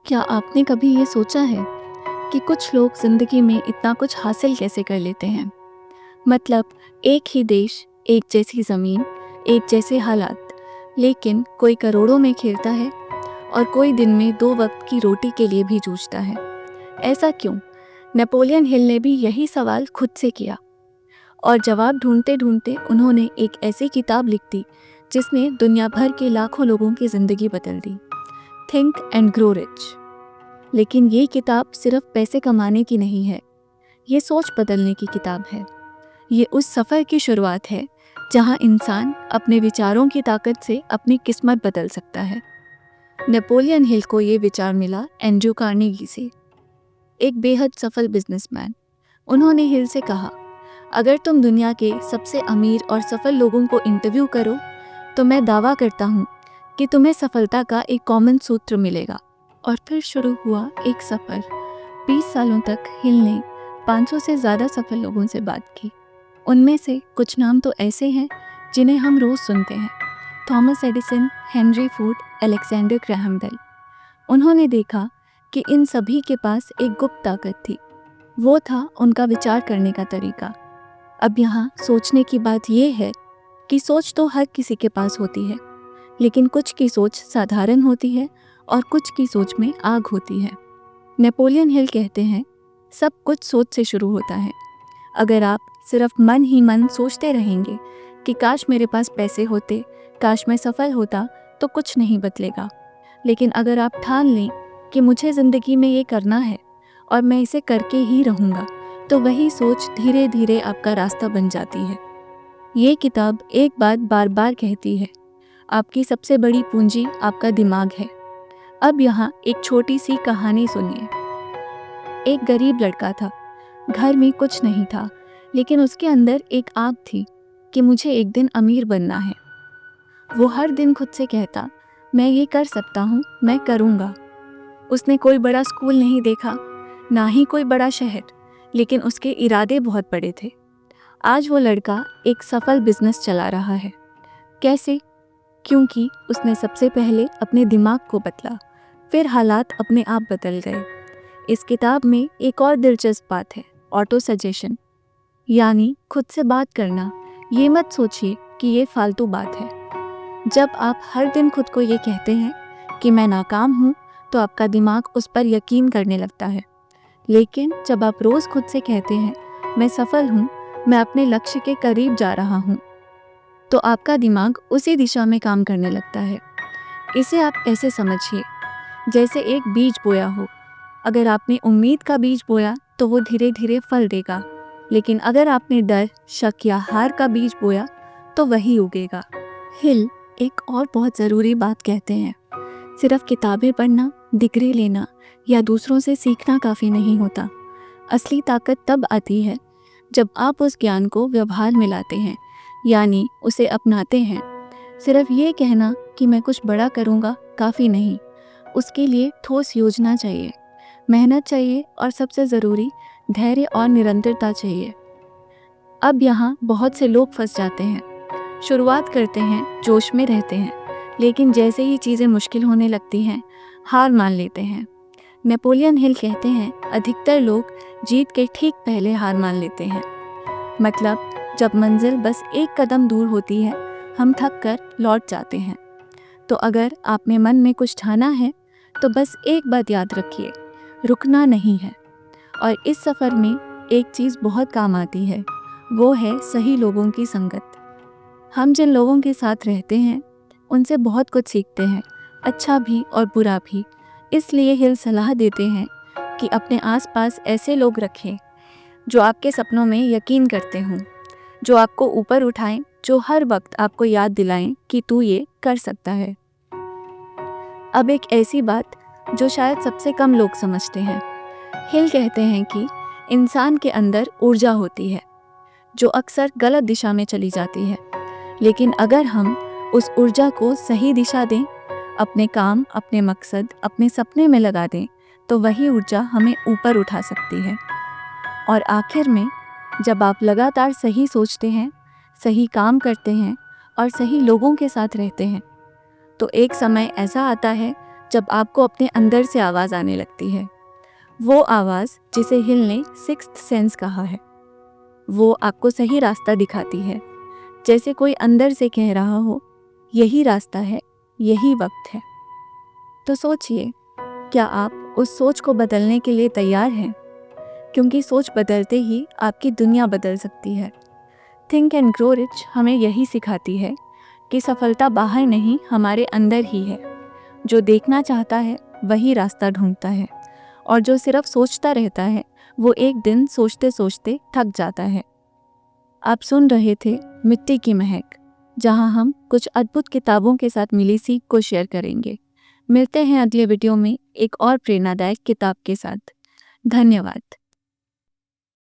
क्या आपने कभी ये सोचा है कि कुछ लोग ज़िंदगी में इतना कुछ हासिल कैसे कर लेते हैं? मतलब एक ही देश, एक जैसी ज़मीन, एक जैसे हालात, लेकिन कोई करोड़ों में खेलता है और कोई दिन में 2 वक्त की रोटी के लिए भी जूझता है। ऐसा क्यों? नेपोलियन हिल ने भी यही सवाल खुद से किया और जवाब ढूंढते-ढूंढते उन्होंने एक ऐसी किताब लिख दी जिसने दुनिया भर के लाखों लोगों की ज़िंदगी बदल दी। Think and grow rich. लेकिन ये किताब सिर्फ पैसे कमाने की नहीं है, ये सोच बदलने की किताब है। ये उस सफ़र की शुरुआत है जहाँ इंसान अपने विचारों की ताकत से अपनी किस्मत बदल सकता है। नेपोलियन हिल को ये विचार मिला एंड्रयू कार्नेगी से, एक बेहद सफल बिजनेसमैन। उन्होंने हिल से कहा, अगर तुम दुनिया के सबसे अमीर और सफल लोगों को इंटरव्यू करो तो मैं दावा करता हूँ कि तुम्हें सफलता का एक कॉमन सूत्र मिलेगा। और फिर शुरू हुआ एक सफ़र। 20 सालों तक हिल ने 500 से ज़्यादा सफल लोगों से बात की। उनमें से कुछ नाम तो ऐसे हैं जिन्हें हम रोज़ सुनते हैं: Thomas Edison, Henry Ford, Alexander Graham Bell. उन्होंने देखा कि इन सभी के पास एक गुप्त ताकत थी। वो था उनका विचार करने का तरीका। अब यहाँ सोचने की बात यह है कि सोच तो हर किसी के पास होती है, लेकिन कुछ की सोच साधारण होती है और कुछ की सोच में आग होती है। नेपोलियन हिल कहते हैं, सब कुछ सोच से शुरू होता है। अगर आप सिर्फ मन ही मन सोचते रहेंगे कि काश मेरे पास पैसे होते, काश मैं सफल होता, तो कुछ नहीं बदलेगा। लेकिन अगर आप ठान लें कि मुझे ज़िंदगी में ये करना है और मैं इसे करके ही रहूँगा, तो वही सोच धीरे धीरे आपका रास्ता बन जाती है। ये किताब एक बात बार बार कहती है, आपकी सबसे बड़ी पूंजी आपका दिमाग है। अब यहाँ एक छोटी सी कहानी सुनिए। एक गरीब लड़का था, घर में कुछ नहीं था, लेकिन उसके अंदर एक आग थी कि मुझे एक दिन अमीर बनना है। वो हर दिन खुद से कहता, मैं ये कर सकता हूँ, मैं करूँगा। उसने कोई बड़ा स्कूल नहीं देखा, ना ही कोई बड़ा शहर, लेकिन उसके इरादे बहुत बड़े थे। आज वो लड़का एक सफल बिजनेस चला रहा है। कैसे? क्योंकि उसने सबसे पहले अपने दिमाग को बदला, फिर हालात अपने आप बदल गए। इस किताब में एक और दिलचस्प बात है, ऑटो सजेशन, यानी खुद से बात करना। ये मत सोचिए कि ये फालतू बात है। जब आप हर दिन खुद को ये कहते हैं कि मैं नाकाम हूँ, तो आपका दिमाग उस पर यकीन करने लगता है। लेकिन जब आप रोज़ खुद से कहते हैं, मैं सफल हूँ, मैं अपने लक्ष्य के करीब जा रहा हूँ, तो आपका दिमाग उसी दिशा में काम करने लगता है। इसे आप ऐसे समझिए, जैसे एक बीज बोया हो। अगर आपने उम्मीद का बीज बोया तो वो धीरे धीरे फल देगा, लेकिन अगर आपने डर, शक या हार का बीज बोया तो वही उगेगा। हिल एक और बहुत ज़रूरी बात कहते हैं, सिर्फ किताबें पढ़ना, डिग्री लेना या दूसरों से सीखना काफ़ी नहीं होता। असली ताकत तब आती है जब आप उस ज्ञान को व्यवहार में लाते हैं, यानी उसे अपनाते हैं। सिर्फ ये कहना कि मैं कुछ बड़ा करूँगा काफ़ी नहीं, उसके लिए ठोस योजना चाहिए, मेहनत चाहिए और सबसे ज़रूरी धैर्य और निरंतरता चाहिए। अब यहाँ बहुत से लोग फंस जाते हैं। शुरुआत करते हैं, जोश में रहते हैं, लेकिन जैसे ही चीज़ें मुश्किल होने लगती हैं, हार मान लेते हैं। नेपोलियन हिल कहते हैं, अधिकतर लोग जीत के ठीक पहले हार मान लेते हैं। मतलब जब मंजिल बस एक कदम दूर होती है, हम थक कर लौट जाते हैं। तो अगर आपने मन में कुछ ठाना है, तो बस एक बात याद रखिए, रुकना नहीं है। और इस सफ़र में एक चीज़ बहुत काम आती है, वो है सही लोगों की संगत। हम जिन लोगों के साथ रहते हैं, उनसे बहुत कुछ सीखते हैं, अच्छा भी और बुरा भी। इसलिए हिल सलाह देते हैं कि अपने आसपास ऐसे लोग रखें जो आपके सपनों में यकीन करते हों, जो आपको ऊपर उठाएं, जो हर वक्त आपको याद दिलाएं कि तू ये कर सकता है। अब एक ऐसी बात जो शायद सबसे कम लोग समझते हैं। हिल कहते हैं कि इंसान के अंदर ऊर्जा होती है जो अक्सर गलत दिशा में चली जाती है, लेकिन अगर हम उस ऊर्जा को सही दिशा दें, अपने काम, अपने मकसद, अपने सपने में लगा दें, तो वही ऊर्जा हमें ऊपर उठा सकती है। और आखिर में जब आप लगातार सही सोचते हैं, सही काम करते हैं और सही लोगों के साथ रहते हैं, तो एक समय ऐसा आता है जब आपको अपने अंदर से आवाज़ आने लगती है, वो आवाज़ जिसे हिल ने सिक्स्थ सेंस कहा है। वो आपको सही रास्ता दिखाती है, जैसे कोई अंदर से कह रहा हो, यही रास्ता है, यही वक्त है। तो सोचिए, क्या आप उस सोच को बदलने के लिए तैयार हैं? क्योंकि सोच बदलते ही आपकी दुनिया बदल सकती है। थिंक एंड ग्रो रिच हमें यही सिखाती है कि सफलता बाहर नहीं, हमारे अंदर ही है। जो देखना चाहता है वही रास्ता ढूंढता है, और जो सिर्फ सोचता रहता है वो एक दिन सोचते सोचते थक जाता है। आप सुन रहे थे मिट्टी की महक, जहां हम कुछ अद्भुत किताबों के साथ मिली सीख को शेयर करेंगे। मिलते हैं अगले वीडियो में एक और प्रेरणादायक किताब के साथ। धन्यवाद।